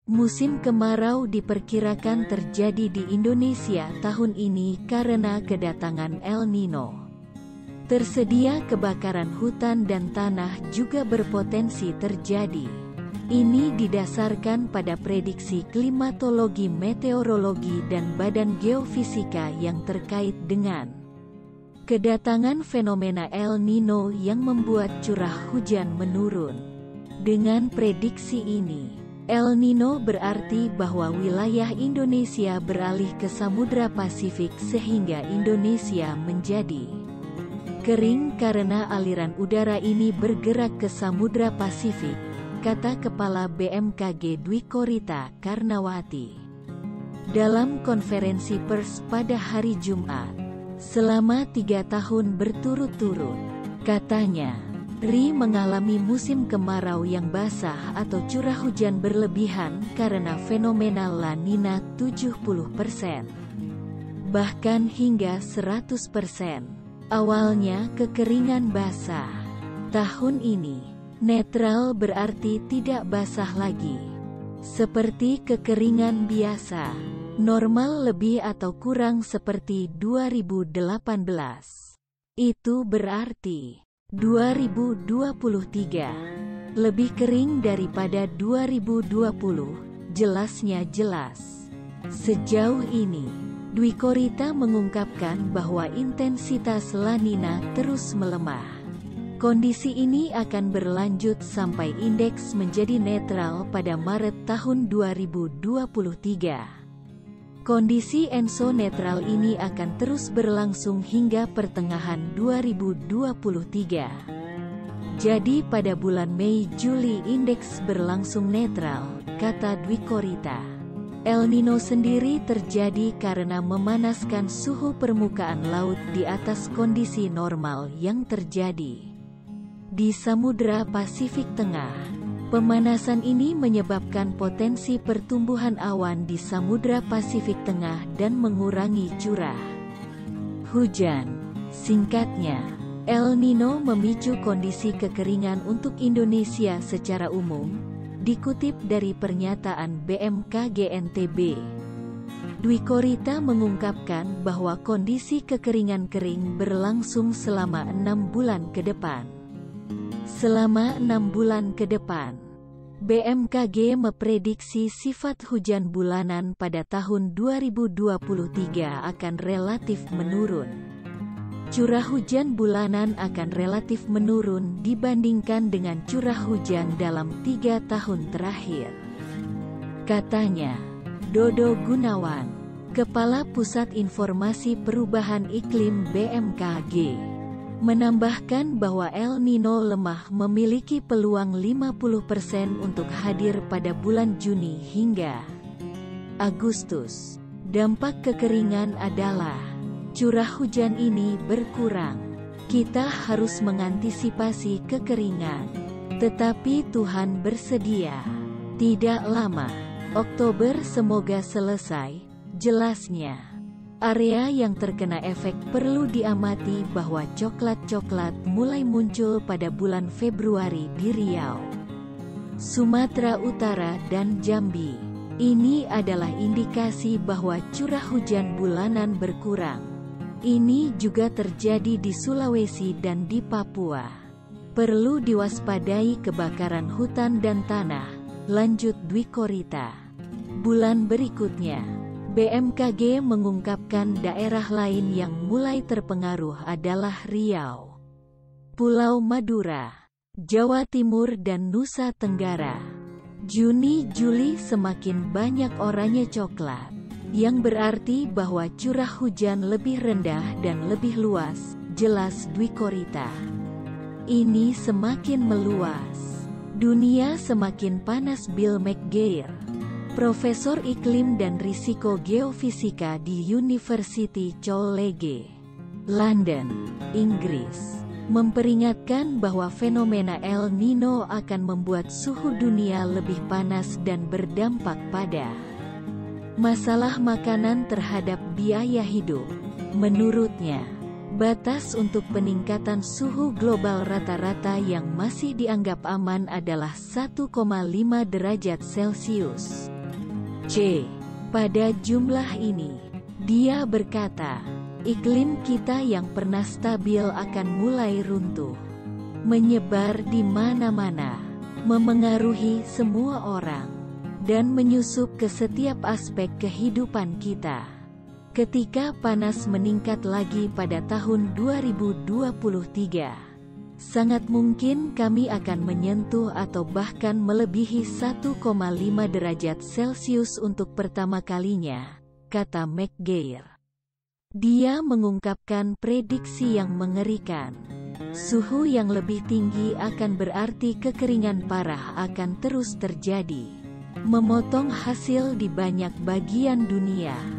Musim kemarau diperkirakan terjadi di Indonesia tahun ini karena kedatangan El Nino. Tersedia kebakaran hutan dan tanah juga berpotensi terjadi. Ini didasarkan pada prediksi klimatologi, meteorologi, dan badan geofisika yang terkait dengan kedatangan fenomena El Nino yang membuat curah hujan menurun. Dengan prediksi ini, El Nino berarti bahwa wilayah Indonesia beralih ke Samudra Pasifik sehingga Indonesia menjadi kering karena aliran udara ini bergerak ke Samudra Pasifik, kata Kepala BMKG Dwi Korita Karnawati dalam konferensi pers pada hari Jumat. Selama 3 tahun berturut-turut, katanya, RI mengalami musim kemarau yang basah atau curah hujan berlebihan karena fenomena La Nina 70%. Bahkan hingga 100%. Awalnya kekeringan basah. Tahun ini, netral berarti tidak basah lagi. Seperti kekeringan biasa, normal lebih atau kurang seperti 2018. Itu berarti 2023 lebih kering daripada 2020, jelasnya jelas. Sejauh ini, Dwi Korita mengungkapkan bahwa intensitas La Nina terus melemah. Kondisi ini akan berlanjut sampai indeks menjadi netral pada Maret tahun 2023. Kondisi ENSO netral ini akan terus berlangsung hingga pertengahan 2023. Jadi pada bulan Mei-Juli indeks berlangsung netral, kata Dwi Korita. El Nino sendiri terjadi karena memanaskan suhu permukaan laut di atas kondisi normal yang terjadi di Samudra Pasifik Tengah. Pemanasan ini menyebabkan potensi pertumbuhan awan di Samudra Pasifik Tengah dan mengurangi curah hujan. Singkatnya, El Nino memicu kondisi kekeringan untuk Indonesia secara umum, dikutip dari pernyataan BMKG NTB. Dwi Korita mengungkapkan bahwa kondisi kekeringan kering berlangsung selama 6 bulan ke depan. Selama 6 bulan ke depan, BMKG memprediksi sifat hujan bulanan pada tahun 2023 akan relatif menurun. Curah hujan bulanan akan relatif menurun dibandingkan dengan curah hujan dalam 3 tahun terakhir. Katanya, Dodo Gunawan, Kepala Pusat Informasi Perubahan Iklim BMKG, menambahkan bahwa El Nino lemah memiliki peluang 50% untuk hadir pada bulan Juni hingga Agustus. Dampak kekeringan adalah curah hujan ini berkurang. Kita harus mengantisipasi kekeringan. Tetapi Tuhan bersedia. Tidak lama, Oktober semoga selesai, jelasnya. Area yang terkena efek perlu diamati bahwa coklat-coklat mulai muncul pada bulan Februari di Riau, Sumatera Utara dan Jambi. Ini adalah indikasi bahwa curah hujan bulanan berkurang. Ini juga terjadi di Sulawesi dan di Papua. Perlu diwaspadai kebakaran hutan dan tanah, lanjut Dwi Korita. Bulan berikutnya, BMKG mengungkapkan daerah lain yang mulai terpengaruh adalah Riau, Pulau Madura, Jawa Timur dan Nusa Tenggara. Juni-Juli semakin banyak oranye coklat, yang berarti bahwa curah hujan lebih rendah dan lebih luas, jelas Dwi Korita. Ini semakin meluas. Dunia semakin panas. Bill McGeer, Profesor Iklim dan Risiko Geofisika di University College London, Inggris, memperingatkan bahwa fenomena El Nino akan membuat suhu dunia lebih panas dan berdampak pada masalah makanan terhadap biaya hidup. Menurutnya, batas untuk peningkatan suhu global rata-rata yang masih dianggap aman adalah 1,5 derajat Celcius. Pada jumlah ini, dia berkata, iklim kita yang pernah stabil akan mulai runtuh, menyebar di mana-mana, memengaruhi semua orang, dan menyusup ke setiap aspek kehidupan kita. Ketika panas meningkat lagi pada tahun 2023, sangat mungkin kami akan menyentuh atau bahkan melebihi 1,5 derajat Celcius untuk pertama kalinya, kata McGeer. Dia mengungkapkan prediksi yang mengerikan. Suhu yang lebih tinggi akan berarti kekeringan parah akan terus terjadi, memotong hasil di banyak bagian dunia.